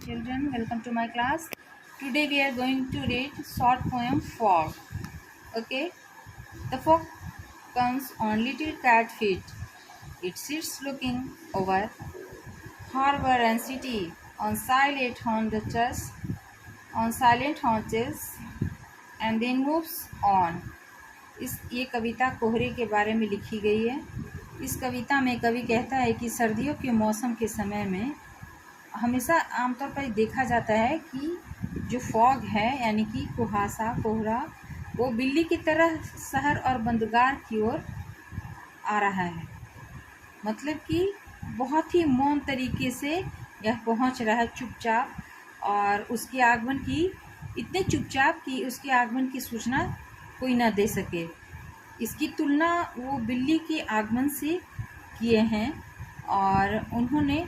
Children, welcome to my class. Today we are going to read short poem Fog. Okay, the fog comes on little cat feet. It sits looking over harbor and city on silent haunches, and then moves on. ये कविता कोहरे के बारे में लिखी गई है। इस कविता में कवि कहता है कि सर्दियों के मौसम के समय में हमेशा आमतौर पर देखा जाता है कि जो फॉग है यानी कि कुहासा कोहरा वो बिल्ली की तरह शहर और बंदरगाह की ओर आ रहा है। मतलब कि बहुत ही मौन तरीके से यह पहुंच रहा है चुपचाप, और उसके आगमन की इतने चुपचाप कि उसके आगमन की सूचना कोई ना दे सके। इसकी तुलना वो बिल्ली के आगमन से किए हैं। और उन्होंने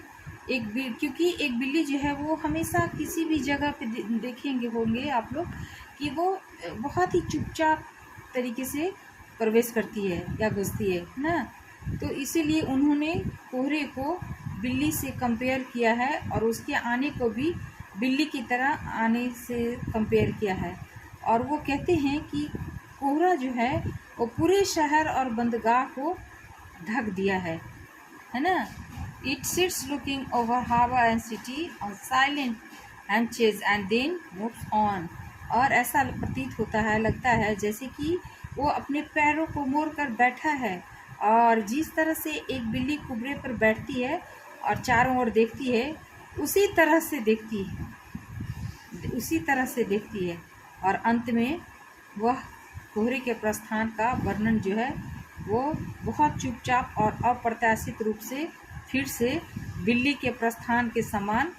क्योंकि एक बिल्ली जो है वो हमेशा किसी भी जगह पे देखेंगे होंगे आप लोग कि वो बहुत ही चुपचाप तरीके से प्रवेश करती है या घुसती है ना। तो इसीलिए उन्होंने कोहरे को बिल्ली से कंपेयर किया है और उसके आने को भी बिल्ली की तरह आने से कंपेयर किया है। और वो कहते हैं कि कोहरा जो है वो पूरे शहर और बंदरगाह को ढक दिया है ना। It sits looking over harbor and city on silent hunches and then moves on. और ऐसा प्रतीत होता है, लगता है जैसे कि वो अपने पैरों को मोड़ कर बैठा है, और जिस तरह से एक बिल्ली कुबरे पर बैठती है और चारों ओर देखती है उसी तरह से देखती है। और अंत में वह कोहरे के प्रस्थान का वर्णन जो है वो बहुत चुपचाप और अप्रत्याशित रूप से फिर से बिल्ली के प्रस्थान के समान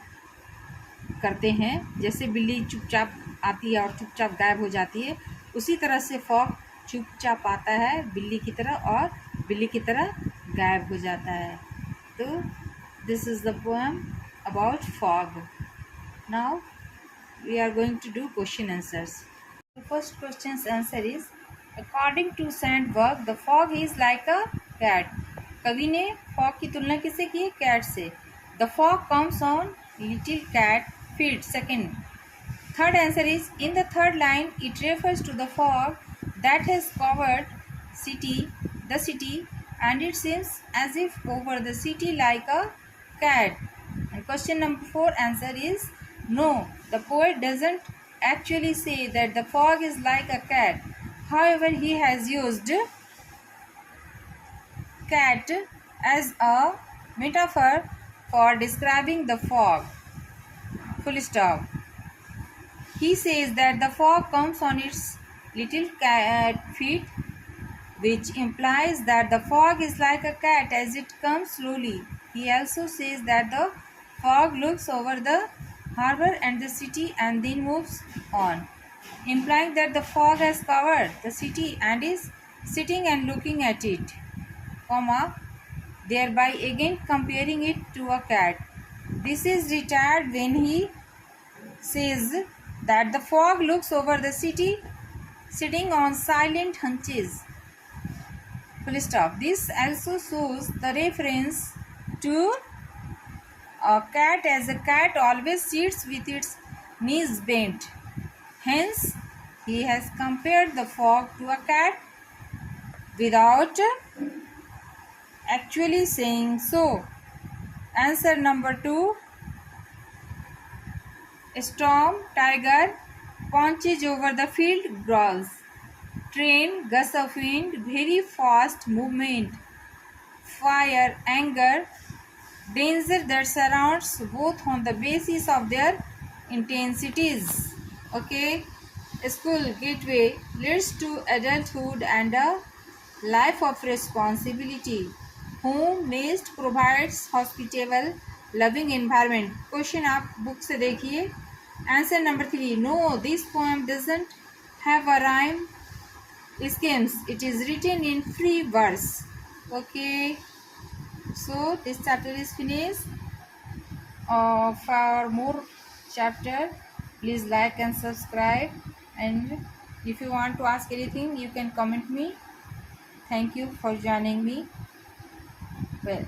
करते हैं। जैसे बिल्ली चुपचाप आती है और चुपचाप गायब हो जाती है, उसी तरह से फॉग चुपचाप आता है बिल्ली की तरह और बिल्ली की तरह गायब हो जाता है। तो this is the poem about fog. Now we are going to do question answers. The first question's answer is, according to Sandberg, the fog is like a cat. कवि ने फॉग की तुलना किससे की है? कैट से। The fog comes on little cat feet. Second. Third answer is, in the third line, it refers to the fog that has covered the city, and it seems as if over the city like a cat. And question number 4 answer is, no, the poet doesn't actually say that the fog is like a cat. However, he has used cat as a metaphor for describing the fog. Full stop. He says that the fog comes on its little cat feet, which implies that the fog is like a cat as it comes slowly. He also says that the fog looks over the harbor and the city and then moves on, implying that the fog has covered the city and is sitting and looking at it, thereby again comparing it to a cat. This is retired when he says that the fog looks over the city sitting on silent hunches. Full stop. This also shows the reference to a cat, as a cat always sits with its knees bent. Hence, he has compared the fog to a cat without actually saying so. Answer number 2. Storm, tiger, punches over the field, growls. Train, gust of wind, very fast movement. Fire, anger, danger that surrounds both on the basis of their intensities. Okay, school gateway leads to adulthood and a life of responsibility. Home nest provides hospitable, loving environment. Question आप book से देखिए. Answer number 3. No, this poem doesn't have a rhyme schemes. It is written in free verse. Okay. So this chapter is finished. For more chapter, please like and subscribe. And if you want to ask anything, you can comment me. Thank you for joining me. Well.